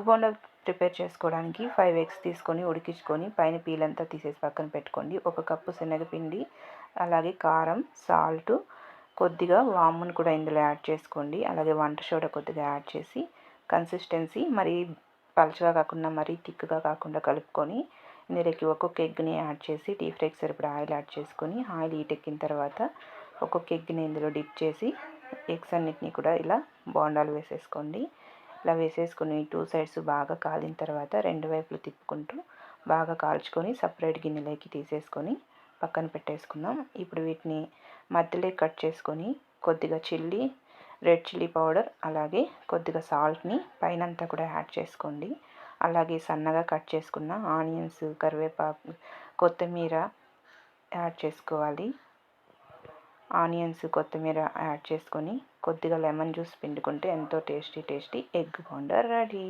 Bonda prepare చేసుకోవడానికి 5 eggs తీసుకొని ఉడికించుకొని పైన పీల్ అంతా తీసేసి పక్కన పెట్టుకోండి. 1 కప్పు శనగపిండి, అలాగే కారం, సాల్ట్, కొద్దిగా వామును కూడా ఇందులో యాడ్ చేసుకోండి. అలాగే వంట సోడా కొద్దిగా యాడ్ చేసి కన్సిస్టెన్సీ మరీ పలుచగా కాకుండా మరీ థిక్గా కాకుండా కలుపుకొని ఇందులోకి ఒక్కొక్క ఎగ్ని యాడ్ చేసి డీప్ ఫ్రైకి సరిపడా ఆయిల్ యాడ్ చేసుకొని ఆయిల్ హీట్ ఎక్కిన తర్వాత ఒక్కొక్క ఎగ్ని ఇందులో డిప్ చేసి ఎగ్స్ అన్నిటినీ కూడా ఇలా బోండాలు వేసేసుకోండి. ఇలా వేసేసుకొని 2 సైడ్స్ బాగా కాలిన తర్వాత 2 వైపులు తిప్పుకుంటూ బాగా కాల్చుకొని సపరేట్ గిన్నెలోకి తీసేసుకొని పక్కన పెట్టేసుకుందాం. ఇప్పుడు వీటిని మధ్యలో కట్ చేసుకొని కొద్దిగా రెడ్ చిల్లీ పౌడర్ అలాగే కొద్దిగా సాల్ట్ని పైనంతా కూడా యాడ్ చేసుకోండి. అలాగే సన్నగా కట్ చేసుకున్న ఆనియన్స్, కరివేపాకు, కొత్తిమీర యాడ్ చేసుకోవాలి. ఆనియన్స్, కొత్తిమీర యాడ్ చేసుకొని కొద్దిగా లెమన్ జ్యూస్ పిండుకుంటే ఎంతో టేస్టీ ఎగ్ బోండా రెడీ.